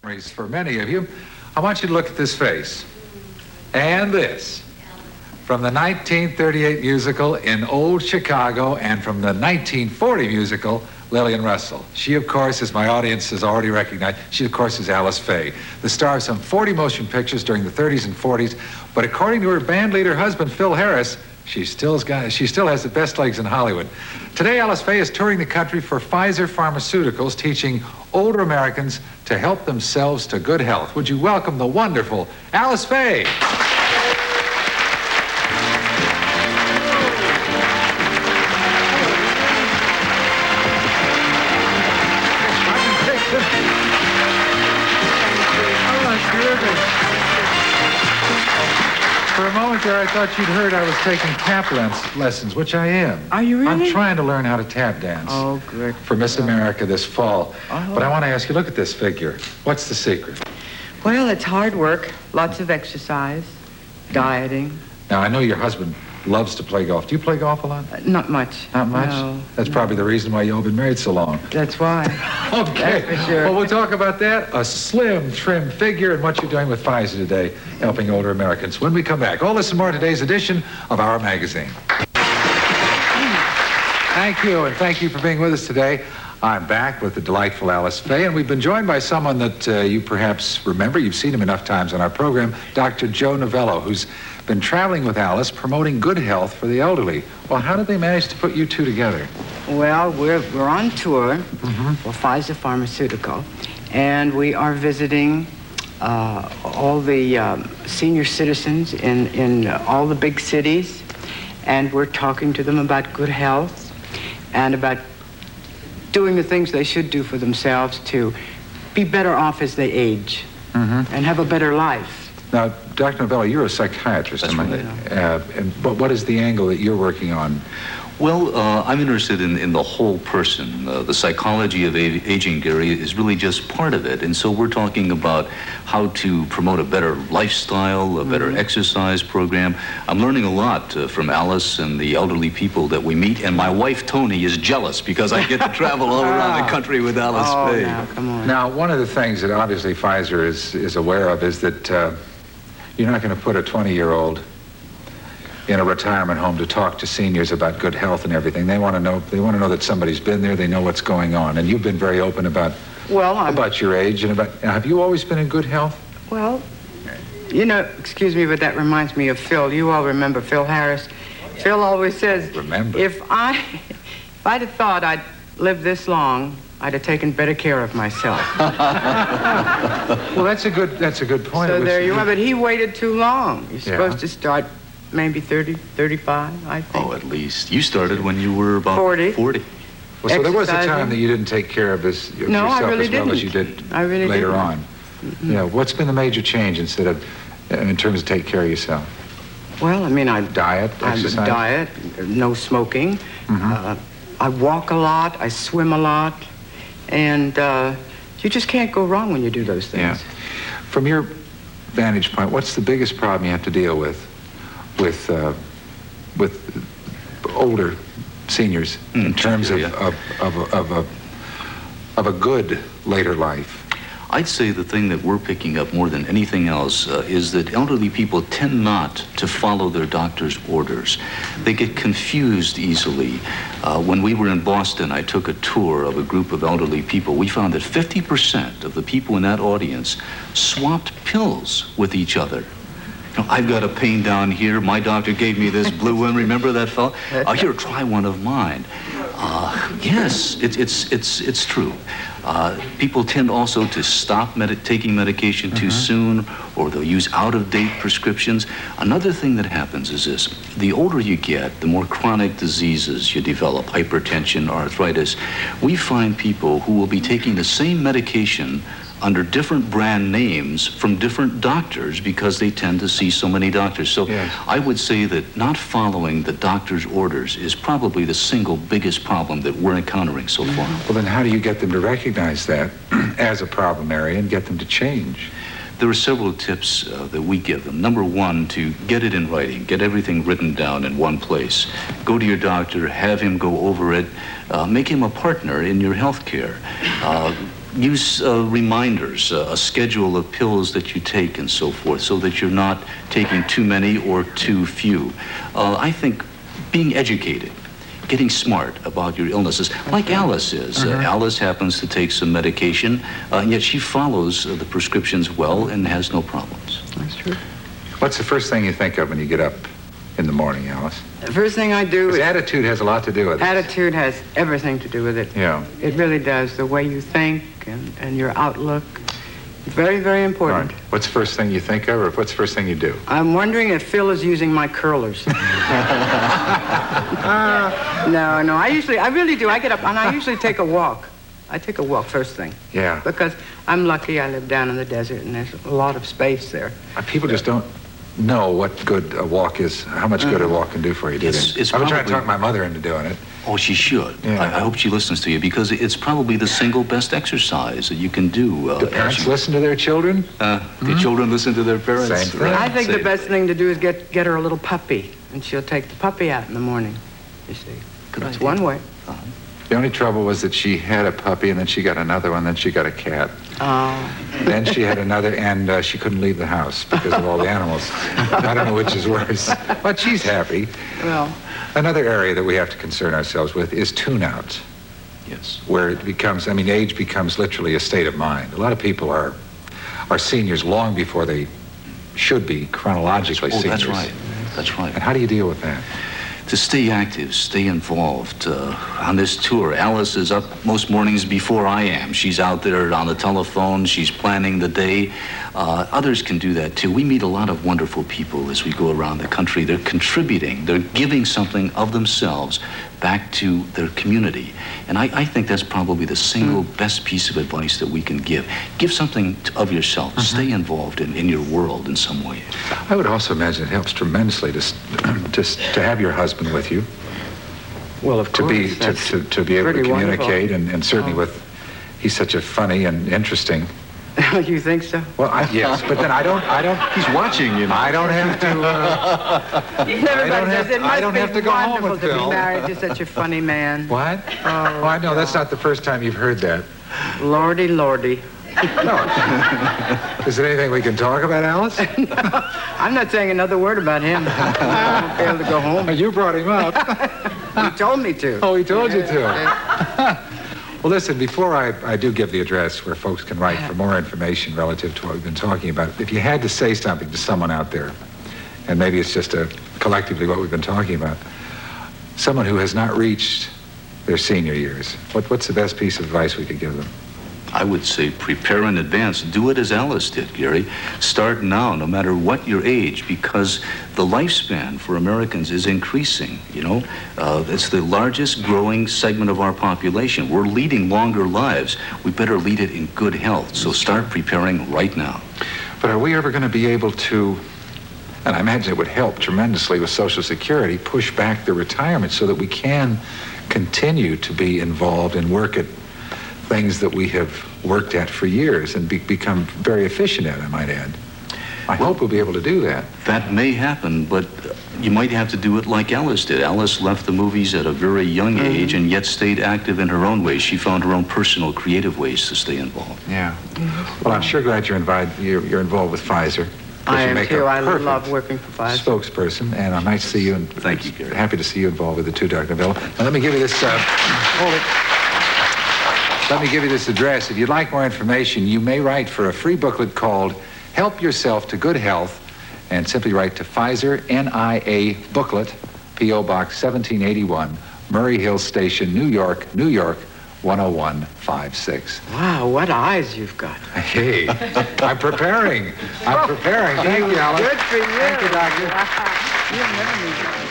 For many of you, I want you to look at this face and this from the 1938 musical In Old Chicago and from the 1940 musical Lillian Russell. She, of course, as my audience has already recognized, she, of course, is Alice Faye, the star of some 40 motion pictures during the 30s and 40s. But according to her band leader husband, Phil Harris, she still has the best legs in Hollywood. Today, Alice Faye is touring the country for Pfizer Pharmaceuticals, teaching older Americans to help themselves to good health. Would you welcome the wonderful Alice Faye? For a moment there, I thought you'd heard I was taking tap lessons, which I am. Are you really? I'm trying to learn how to tap dance. Oh, good. For Miss America this fall. Oh. But I want to ask you, look at this figure. What's the secret? Well, it's hard work, lots of exercise, dieting. Now, I know your husband loves to play golf. Do you play golf a lot? Not much. Not much? No. That's probably the reason why you've been married so long. That's why. Okay. That's for sure. Well, we'll talk about that, a slim, trim figure, and what you're doing with Pfizer today, helping older Americans. When we come back, all this and more in today's edition of Our Magazine. Thank you, and thank you for being with us today. I'm back with the delightful Alice Faye, and we've been joined by someone that you perhaps remember. You've seen him enough times on our program, Dr. Joe Novello, who's been traveling with Alice, promoting good health for the elderly. Well, how did they manage to put you two together? Well, we're on tour for Pfizer Pharmaceutical, and we are visiting all the senior citizens in all the big cities, and we're talking to them about good health and about doing the things they should do for themselves to be better off as they age and have a better life. Now, Dr. Novello, you're a psychiatrist. That's right. But what is the angle that you're working on? Well, I'm interested in the whole person. The psychology of aging, Gary, is really just part of it. And so we're talking about how to promote a better lifestyle, a better exercise program. I'm learning a lot from Alice and the elderly people that we meet. And my wife, Tony, is jealous because I get to travel all around the country with Alice Faye. Now, come on. Now, one of the things that obviously Pfizer is aware of is that you're not going to put a 20-year-old in a retirement home to talk to seniors about good health and everything. They want to know that somebody's been there, they know what's going on. And you've been very open about your age and about, have you always been in good health? Well, you know, excuse me, but that reminds me of Phil. You all remember Phil Harris. Phil always says, Remember. If I'd have thought I'd live this long, I'd have taken better care of myself. Well, that's a good point. So there you are, but he waited too long. You're Yeah. supposed to start maybe 30, 35, I think. Oh, at least. You started when you were about 40. 40. Well, so there was a time Exercising. that you didn't take care of yourself I really as well as you didn't. did I really later didn't. on. Yeah, what's been the major change instead of, in terms of take care of yourself? Well, I mean, Diet, exercise? Diet, no smoking. I walk a lot, I swim a lot, and you just can't go wrong when you do those things. Yeah. From your vantage point, what's the biggest problem you have to deal with older seniors in terms of a good later life? I'd say the thing that we're picking up more than anything else is that elderly people tend not to follow their doctor's orders. They get confused easily. When we were in Boston, I took a tour of a group of elderly people. We found that 50% of the people in that audience swapped pills with each other. You know, I've got a pain down here. My doctor gave me this blue one. Remember that fellow? Here, try one of mine. Yes, it's true. People tend also to stop taking medication too soon, or they'll use out-of-date prescriptions. Another thing that happens is this. The older you get, the more chronic diseases you develop, hypertension, arthritis. We find people who will be taking the same medication under different brand names from different doctors because they tend to see so many doctors. So yes. I would say that not following the doctor's orders is probably the single biggest problem that we're encountering so far. Well, then how do you get them to recognize that as a problem area and get them to change? There are several tips that we give them. Number one, to get it in writing. Get everything written down in one place. Go to your doctor, have him go over it. Make him a partner in your health care. use reminders, a schedule of pills that you take and so forth, so that you're not taking too many or too few. I think being educated, getting smart about your illnesses, like Alice is. Alice happens to take some medication, and yet she follows the prescriptions well and has no problems. That's true. What's the first thing you think of when you get up in the morning, Alice? The first thing I do is... Attitude has a lot to do with it. Attitude has everything to do with it. Yeah. It really does. The way you think and your outlook. Very, very important. Right. What's the first thing you think of, or what's the first thing you do? I'm wondering if Phil is using my curlers. No, I really do. I get up and I usually take a walk. I take a walk first thing. Yeah. Because I'm lucky I live down in the desert and there's a lot of space there. People just don't know what good a walk is, how much good a walk can do for you, do they? It's I've been trying to probably- talk my mother into doing it. Oh, she should. Yeah. I hope she listens to you, because it's probably the single best exercise that you can do. Do parents listen to their children? The children listen to their parents. Same thing. I think the Same best thing. thing to do is get her a little puppy and she'll take the puppy out in the morning, you see. Good That's idea. one way. The only trouble was that she had a puppy, and then she got another one, then she got a cat. Oh. Then she had another, and she couldn't leave the house because of all the animals. I don't know which is worse, but she's happy. Well, Another area that we have to concern ourselves with is tune-out, Yes. where it becomes, age becomes literally a state of mind. A lot of people are seniors long before they should be chronologically Oh, seniors. that's right. That's right. And how do you deal with that? To stay active, stay involved. On this tour, Alice is up most mornings before I am. She's out there on the telephone. She's planning the day. Others can do that, too. We meet a lot of wonderful people as we go around the country. They're contributing. They're giving something of themselves back to their community. And I think that's probably the single best piece of advice that we can give. Give something of yourself. Stay involved in your world in some way. I would also imagine it helps tremendously to have your husband with you, well, of to course. be able to pretty communicate, and certainly he's such a funny and interesting. You think so? Well, yes, but then I don't. He's watching, you know. I don't have to. Everybody says it I don't must have be to go home wonderful with to Phil. be married to such a funny man. What? Oh, I know that's not the first time you've heard that. Lordy, lordy. No. Is there anything we can talk about, Alice? I'm not saying another word about him. I won't be able to go home. You brought him up. He told me to. Oh, he told you to. Well, listen, before I do give the address where folks can write for more information relative to what we've been talking about, if you had to say something to someone out there, and maybe it's just collectively what we've been talking about, someone who has not reached their senior years, what's the best piece of advice we could give them? I would say prepare in advance. Do it as Alice did, Gary. Start now, no matter what your age, because the lifespan for Americans is increasing, you know. It's the largest growing segment of our population. We're leading longer lives. We better lead it in good health. So start preparing right now. But are we ever going to be able to, and I imagine it would help tremendously with Social Security, push back the retirement so that we can continue to be involved and work at things that we have worked at for years and become very efficient at, I might add. I hope we'll be able to do that. That may happen, but you might have to do it like Alice did. Alice left the movies at a very young age and yet stayed active in her own ways. She found her own personal, creative ways to stay involved. Yeah. Well, I'm sure glad you're involved with Pfizer. I am make too. a I perfect love working for Pfizer. spokesperson, and I'm nice to see you. And Thank you, Gary. Happy to see you involved with the 2 Dr. Villa. Now, let me give you this. Hold it. Let me give you this address. If you'd like more information, you may write for a free booklet called Help Yourself to Good Health, and simply write to Pfizer NIA Booklet, P.O. Box 1781, Murray Hill Station, New York, 10156. Wow, what eyes you've got. Hey, I'm preparing. Thank you, Alice. Good for you. Thank you, Doctor. You never knew that.